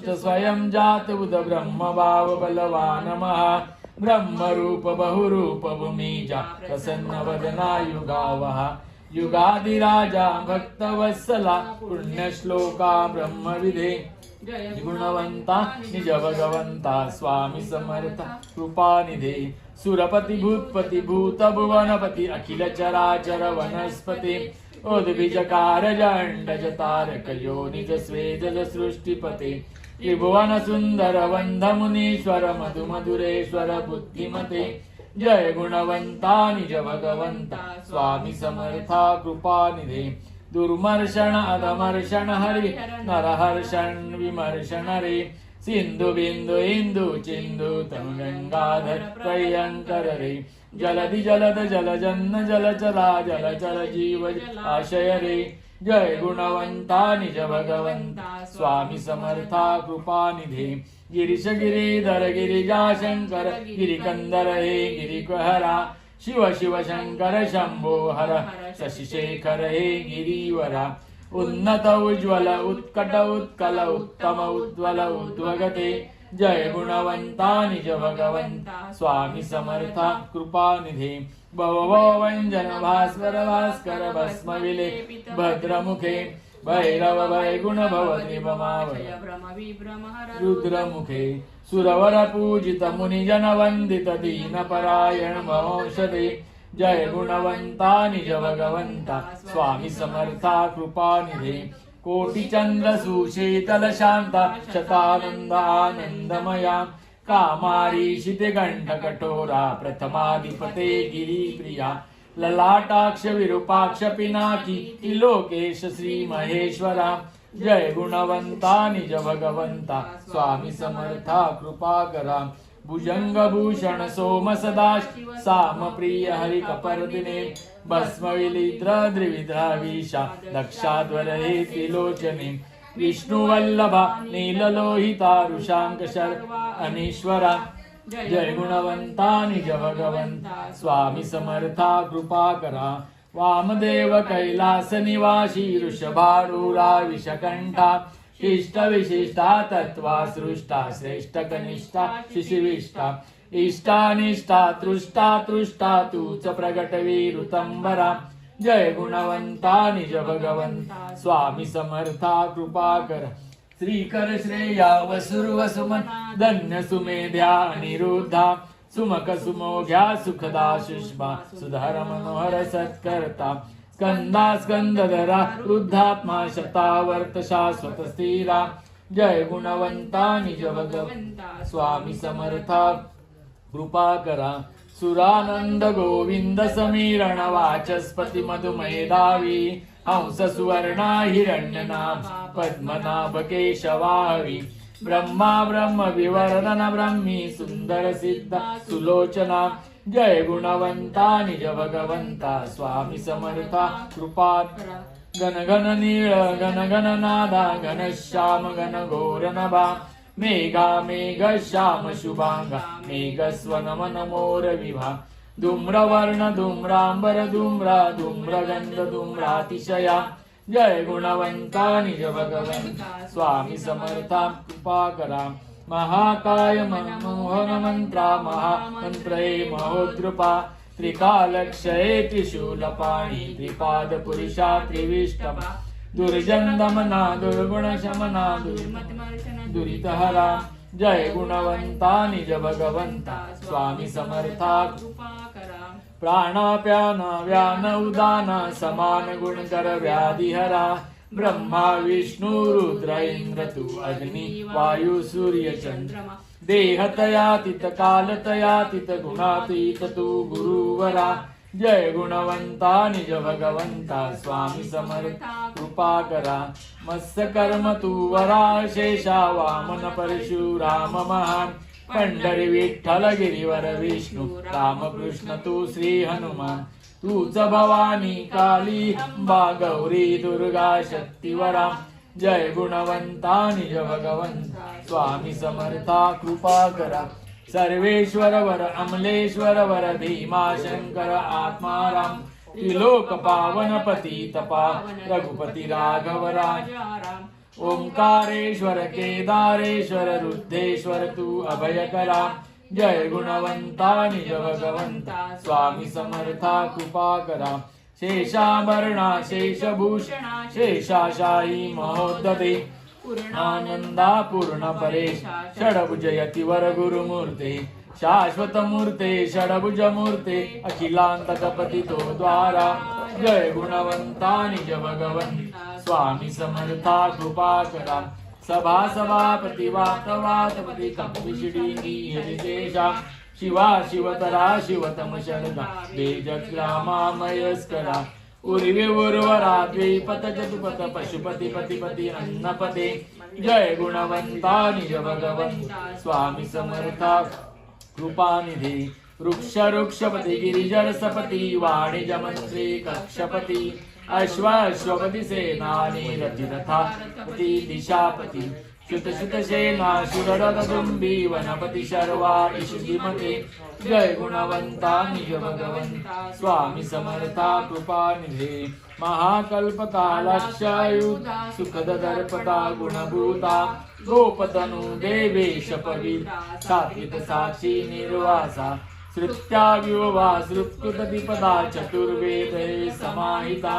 पुष्ट स्वयं जात उद ब्रह्म भाव बलवान महा ब्रह्मरूप बहुरूप भूमिजा प्रसन्न वदना युगावहा युगादिराजा भक्तवत्सला पुण्यश्लोका ब्रह्मविदे गुणवंता निज भगवंता स्वामी समर्थ कृपानिधे सुरपती भूतपती भूत भुवनपती अखिल चराचर वनस्पती उद्भिजकार अंडज तारक योनिज स्वेदज सृष्टिपते त्रिभुवन सुंदर वंद मुनीश्वर मधु मधुरेश्वर बुद्धिमते जय गुणवंता निज भगवंता स्वामी समर्था कृपानिधे दुर्मर्षण अधमर्षण हरि नरहर्षण विमर्षण रे सिंधु बिंदु इंदु चिंदु तम गंगाधर प्रयंकर रे जलधि जलद जलजन्न जलचरा जलचर जीव आशय रे जय गुणवंता निज भगवंता स्वामी समर्था कृपानिधे गिरीश गिरीधर गिरिजा शंकर गिरिकंदर हे गिरिकहरा शिव शिव शंकर शंभो हर शशिशेखर हे गिरीवरा उन्नत उज्ज्वल उत्कट उत्कल उत्तम उज्ज्वल उद्वगते जय गुणवंता निज भगवंता स्वामी समर्था कृपानिधे भव व्यंजन भास्कर भास्कर भस्म विलेपित भद्रमुखे भैरव भयगुण भव त्रिभमावय रुद्रमुखे सुरवर पूजित मुनिजन वंदित दीन परायण महौषधे जय गुणवंता निज भगवंता स्वामी समर्था कृपानिधे कोटि चंद्र सुशीतल शांता शतानंद आनंदमया कामारी शितिगंठ कठोरा प्रथमाधिपते गिरिप्रिया ललाटाक्ष विरूपाक्ष पिनाकी त्रिलोकेश श्री महेश्वरा जय गुणवंता निज भगवंता स्वामी समर्था कृपा करा भुजंग भूषण सोम सदाशिव साम प्रिय हरि कपर्दिने भस्म विलिद्र द्रिविद्र विषा दक्षाध्वर हे त्रिलोचने विष्णु वल्लभा नीललोहिता ऋषांक शर्वा अनीश्वरा जय गुणवंता निज भगवंता स्वामी समर्था कृपा करा वामदेव कैलास निवासी वृषभारूढा विषकंठा इष्ट विशिष्टा तत्वा सृष्टा श्रेष्ठ कनिष्ठा शिशिविष्टा इष्टानिष्ठा तृष्टा तृष्टा तूच प्रगट वीरुतंबरा जय गुणवंता निज भगवंता स्वामी समर्था कृपा कर श्रीकर श्रेया वसुर सुमन धन्य सुमेध्या अनिरुद्धा सुमक सुमोघ्या सुखदा सुष्मा सुधर मनोहर सत्कर्ता स्कंदा स्कंदधरा वृद्धात्मा शतावर्त शाश्वत स्थिरा जय गुणवंता निज भगवंता स्वामी समर्था कृपा करा सुरानंद गोविंद समीरण वाचस्पती मधुमेधावी हंस सुवर्णा हिरण्यनाभ पद्मनाभ केशवाहवी ब्रह्मा ब्रह्म विवर्धन ब्रह्मी सुंदर सिद्ध सुलोचना जय गुणवंता निज भगवंता स्वामी समर्था कृपा गण गण नीळ गण गण नादा घन श्याम घन घोर नभा मेघा मेघ श्याम शुभांगा मेघ स्वन मन मोर विभा धूम्रवर्ण धूम्रांबर धूम्रा धूम्रगंध धूम्रातिशया जय गुणवंता निज भगवंता स्वामी समर्था कृपा करा महाकाय मनमोहन मंत्रा महामंत्रे महोद्रुपा त्रिकालक्षये त्रिशूलपाणि त्रिपाद पुरुषा त्रिविष्टमा दुर्जनदमना दुर्गुण शमना दुरितहरा जय गुणवंता निज भगवंता स्वामी समर्था कृपा करा प्राणाप्यान व्यान उदान समान गुणकर व्याधिहरा ब्रह्मा विष्णु रुद्र इंद्र तू अग्नि वायु सूर्य चंद्रमा देहतयातीत कालतयातीत गुणातीत तू गुरुवरा जय गुणवंता निज भगवंता स्वामी समर्था कृपा करा मत्स्य कर्म तू वरा शेषा वामन परशुराम महान पंढरी विठ्ठल गिरिवर विष्णु रामकृष्ण तू श्री हनुमान तूच भवानी काली अंबा गौरी दुर्गा शक्तिवरा जय गुणवंता निज भगवंता स्वामी समर्था कृपा करा सर्वेश्वर वर अमलेश्वर वर भीमा शंकर आत्माराम त्रिलोक पावन पती तपा रघुपती राघव राम ओंकारेश्वर केदारेश्वर रुद्धेश्वर तू अभयकरा जय गुणवंता निज भगवंता स्वामी समर्था कृपा करा शेषाभरणा शेषभूषणा शेषाशाही महोदधे पूर्णानंदा पूर्ण परेश षडभुज यतिवर गुरुमूर्ते शाश्वत मूर्ते षडभुज मूर्ते अखिलांत कपती तो द्वारा जय गुणवंता निज भगवंता स्वामी समर्था कृपा करा सभा सभापती वात वातपती कपिशिडी यशेषा शिवा शिवतरा शिवतम शरदा बेजग्रामा मयस्करा उर्वी उर्वरा द्विपत चतुपत पशुपती पतिपती अन्नपते जय गुणवंता निज भगवंता स्वामी समर्था कृपानिधे वृक्ष वृक्षपती गिरिजरसपती वाणिज मंत्री कक्षपती अश्वपती सेनानी रथिरथापती दिशापती शुत सेना शुररगदुंबी वनपती शर्वा इषुधिमते जय गुणवंता निज भगवंता स्वामी समर्था कृपानिधे महाकल्पकालक्षायुधा सुखद दर्पता गुणभूता गोपतनु देवेश पविता सात्विक साक्षी निर्वासा श्रुत्या विवा श्रुत्कृतदिपदा चतुर्वेदे समाहिता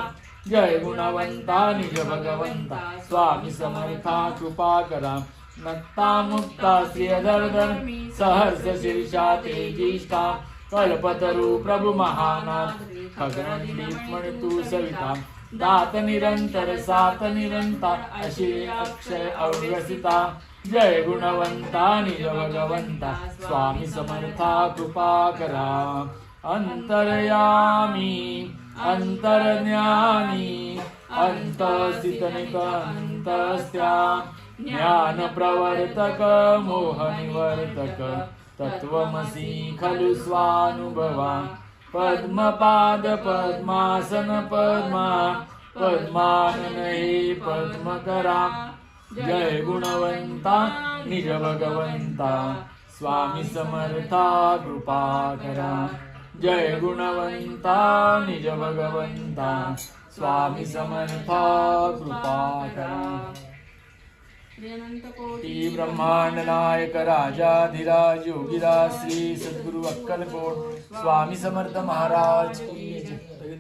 जय गुणवंता निज भगवंता स्वामी समर्था कृपा करा नक्ता मुक्ता श्रियधरधर सहर्ष शीर्षा तेजिष्ठा कल्पतरु प्रभु महानाथ खगनंदीपमणि तू सविता दात निरंतर सात निरंतर अशी अक्षय अव्यसिता जय गुणवंता निज भगवंता स्वामी समर्था कृपा करा अंतर्यामी अंतर्ज्ञानी अंतस्थितनिक अंतस्त्या ज्ञान प्रवर्तक मोह निवर्तक तत्वमसी खलु स्वानुभवा पद्मपाद पद्मासन पद्मा पद्मानन हे पद्मकरा जय गुणवंता निज भगवंता स्वामी समर्था कृपा करा जय गुणवंता निज भगवंता स्वामी समर्था कृपा करा कोटी ब्रह्मांड नायक राजाधिराज योगीराज श्री सद्गुरु अक्कलकोट स्वामी समर्थ महाराज की जय।